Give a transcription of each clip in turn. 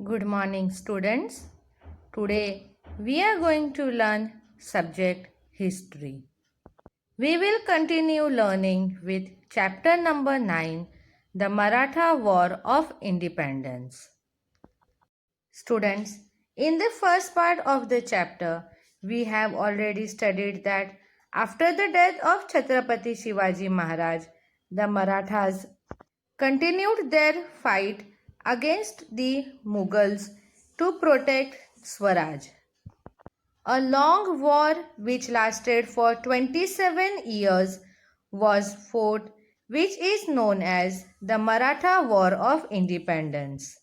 Good morning, students. Today we are going to learn subject history. We will continue learning with chapter number 9, the Maratha War of Independence. Students, in the first part of the chapter, we have already studied that after the death of Chhatrapati Shivaji Maharaj, the Marathas continued their fight against the Mughals to protect Swaraj. A long war which lasted for 27 years was fought, which is known as the Maratha War of Independence.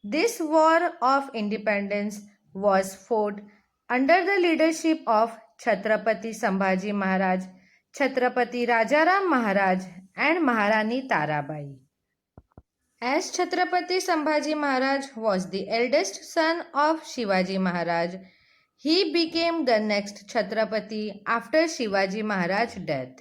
This war of independence was fought under the leadership of Chhatrapati Sambhaji Maharaj, Chhatrapati Rajaram Maharaj and Maharani Tarabai. As Chhatrapati Sambhaji Maharaj was the eldest son of Shivaji Maharaj, he became the next Chhatrapati after Shivaji Maharaj's death.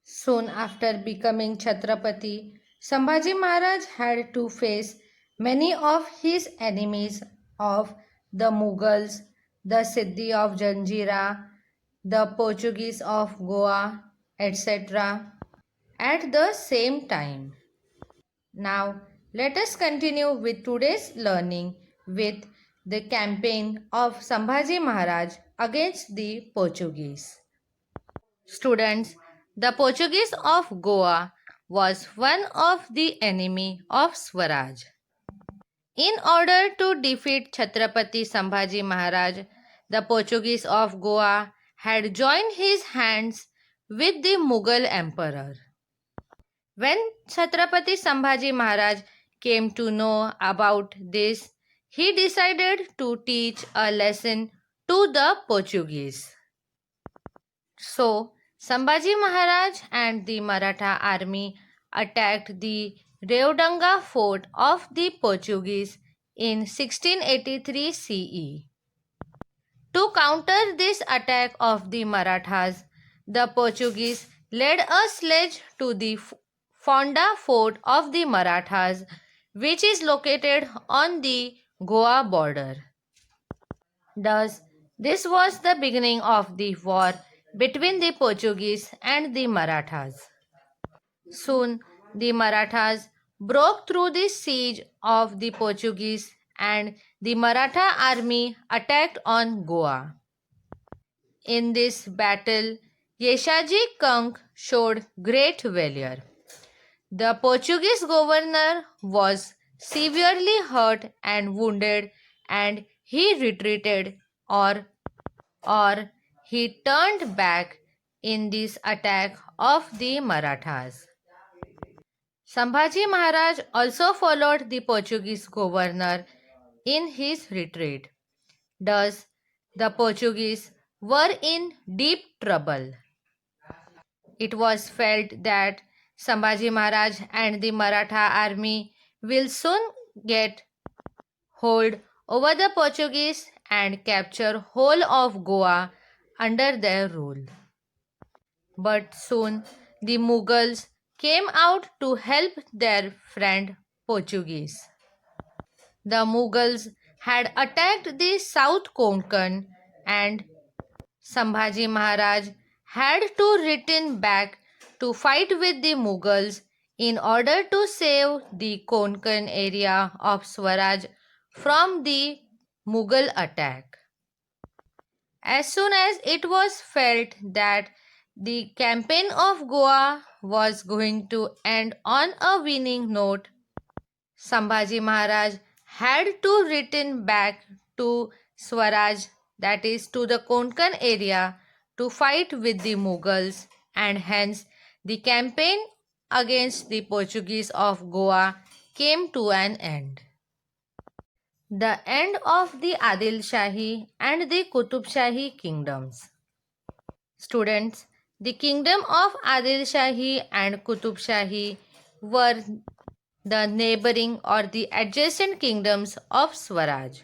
Soon after becoming Chhatrapati, Sambhaji Maharaj had to face many of his enemies of the Mughals, the Siddhi of Janjira, the Portuguese of Goa, etc. at the same time. Now, let us continue with today's learning with the campaign of Sambhaji Maharaj against the Portuguese. Students, the Portuguese of Goa was one of the enemy of Swaraj. In order to defeat Chhatrapati Sambhaji Maharaj, the Portuguese of Goa had joined his hands with the Mughal emperor. When Chhatrapati Sambhaji Maharaj came to know about this, he decided to teach a lesson to the Portuguese. So, Sambhaji Maharaj and the Maratha army attacked the Revdanga fort of the Portuguese in 1683 CE. To counter this attack of the Marathas, the Portuguese led a sledge to the Fonda fort of the Marathas, which is located on the Goa border. Thus, this was the beginning of the war between the Portuguese and the Marathas. Soon, the Marathas broke through the siege of the Portuguese and the Maratha army attacked on Goa. In this battle, Yeshaji Kunk showed great valor. The Portuguese governor was severely hurt and wounded, and he retreated or he turned back in this attack of the Marathas. Sambhaji Maharaj also followed the Portuguese governor in his retreat. Thus, the Portuguese were in deep trouble. It was felt that Sambhaji Maharaj and the Maratha army will soon get hold over the Portuguese and capture whole of Goa under their rule. But soon the Mughals came out to help their friend Portuguese. The Mughals had attacked the South Konkan and Sambhaji Maharaj had to return back to fight with the Mughals in order to save the Konkan area of Swaraj from the Mughal attack. As soon as it was felt that the campaign of Goa was going to end on a winning note, Sambhaji Maharaj had to return back to Swaraj, that is to the Konkan area, to fight with the Mughals, and hence the campaign against the Portuguese of Goa came to an end. The end of the Adil Shahi and the Qutub Shahi kingdoms. Students, the kingdom of Adil Shahi and Qutub Shahi were the neighboring or the adjacent kingdoms of Swaraj.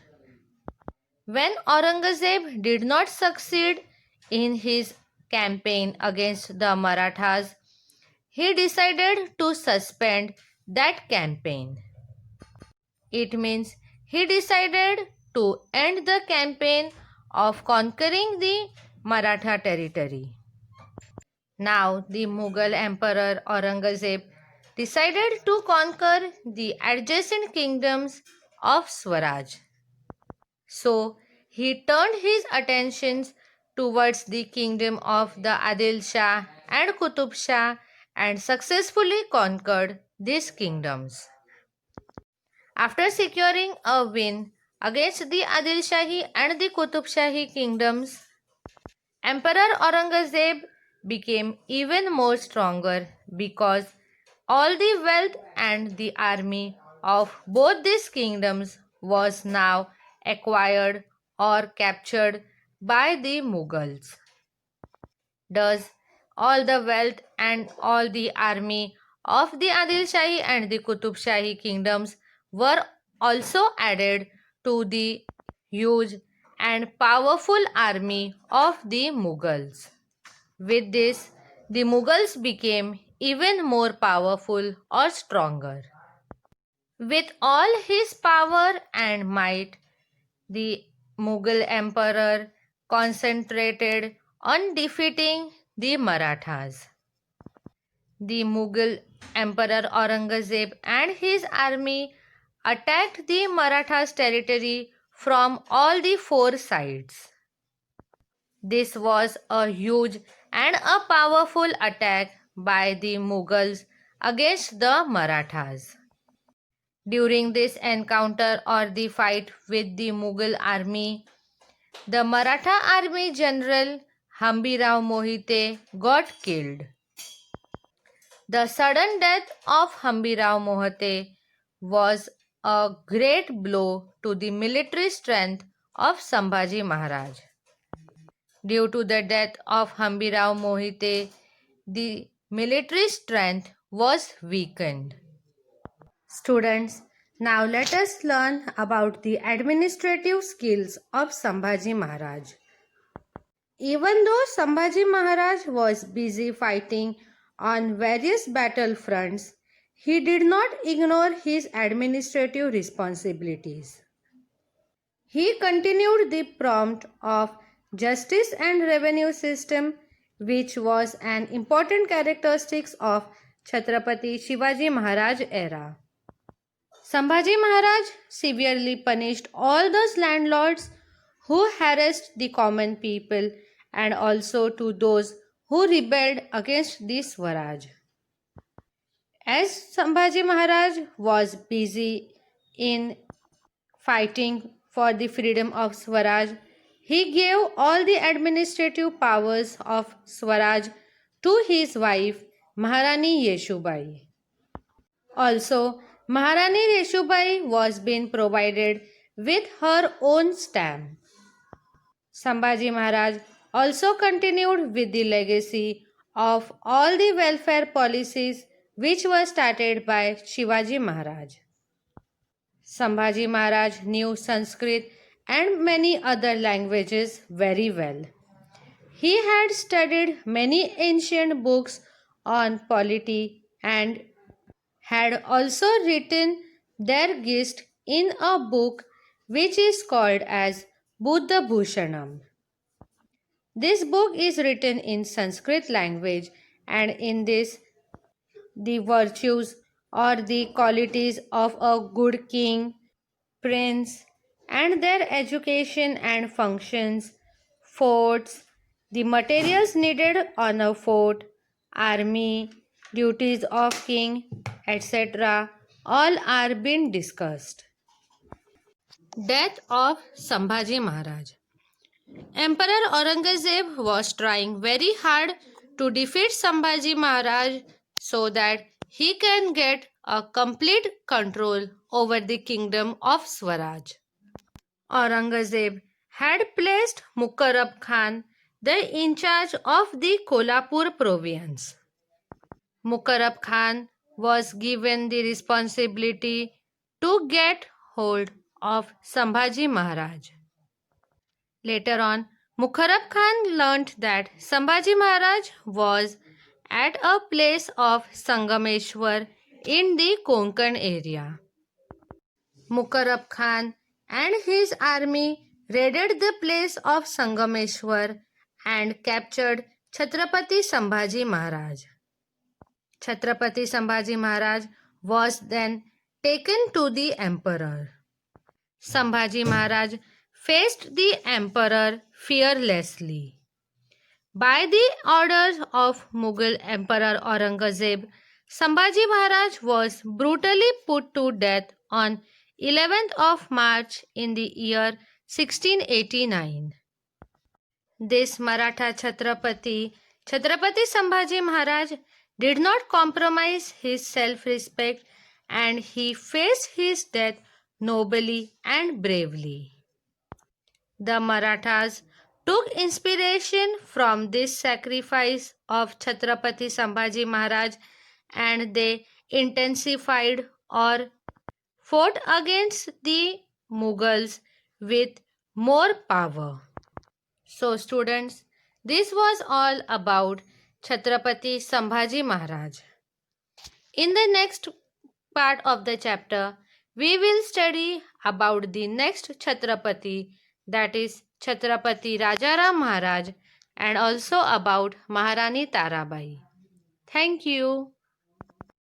When Aurangzeb did not succeed in his campaign against the Marathas, he decided to suspend that campaign. It means he decided to end the campaign of conquering the Maratha territory. Now the Mughal Emperor Aurangzeb decided to conquer the adjacent kingdoms of Swaraj. So he turned his attentions towards the kingdom of the Adil Shah and Qutub Shah and successfully conquered these kingdoms. After securing a win against the Adil Shahi and the Qutub Shahi kingdoms, Emperor Aurangzeb became even more stronger because all the wealth and the army of both these kingdoms was now acquired or captured by the Mughals. Thus, all the wealth and all the army of the Adil Shahi and the Qutub Shahi kingdoms were also added to the huge and powerful army of the Mughals. With this, the Mughals became even more powerful or stronger. With all his power and might, the Mughal emperor concentrated on defeating the Marathas. The Mughal emperor Aurangzeb and his army attacked the Marathas' territory from all the four sides. This was a huge and a powerful attack by the Mughals against the Marathas. During this encounter or the fight with the Mughal army, the Maratha army general Hambirao Mohite got killed. The sudden death of Hambirao Mohite was a great blow to the military strength of Sambhaji Maharaj. Due to the death of Hambirao Mohite, the military strength was weakened. Students, now let us learn about the administrative skills of Sambhaji Maharaj. Even though Sambhaji Maharaj was busy fighting on various battlefronts, he did not ignore his administrative responsibilities. He continued the prompt of justice and revenue system, which was an important characteristic of Chhatrapati Shivaji Maharaj era. Sambhaji Maharaj severely punished all those landlords who harassed the common people and also to those who rebelled against the Swaraj. As Sambhaji Maharaj was busy in fighting for the freedom of Swaraj, he gave all the administrative powers of Swaraj to his wife Maharani Yeshubai. Also, Maharani Yeshubai was being provided with her own stamp. Sambhaji Maharaj also continued with the legacy of all the welfare policies which were started by Shivaji Maharaj. Sambhaji Maharaj knew Sanskrit and many other languages very well. He had studied many ancient books on polity and had also written their gist in a book which is called as Buddha Bhushanam. This book is written in Sanskrit language, and in this the virtues or the qualities of a good king, prince, and their education and functions, forts, the materials needed on a fort, army, duties of king, etc. all are being discussed. Death of Sambhaji Maharaj. Emperor Aurangzeb was trying very hard to defeat Sambhaji Maharaj so that he can get a complete control over the kingdom of Swaraj. Aurangzeb had placed Mukarrab Khan in charge of the Kolhapur province. Mukarrab Khan was given the responsibility to get hold of Sambhaji Maharaj. Later on, Mukarrab Khan learnt that Sambhaji Maharaj was at a place of Sangameshwar in the Konkan area. Mukarrab Khan and his army raided the place of Sangameshwar and captured Chhatrapati Sambhaji Maharaj. Chhatrapati Sambhaji Maharaj was then taken to the emperor. Sambhaji Maharaj faced the emperor fearlessly. By the orders of Mughal Emperor Aurangzeb, Sambhaji Maharaj was brutally put to death on 11th of March in the year 1689. This Maratha Chhatrapati Sambhaji Maharaj did not compromise his self-respect and he faced his death nobly and bravely. The Marathas took inspiration from this sacrifice of Chhatrapati Sambhaji Maharaj and they intensified or fought against the Mughals with more power. So students, this was all about Chhatrapati Sambhaji Maharaj. In the next part of the chapter, we will study about the next Chhatrapati, that is Chhatrapati Rajaram Maharaj, and also about Maharani Tarabai. Thank you.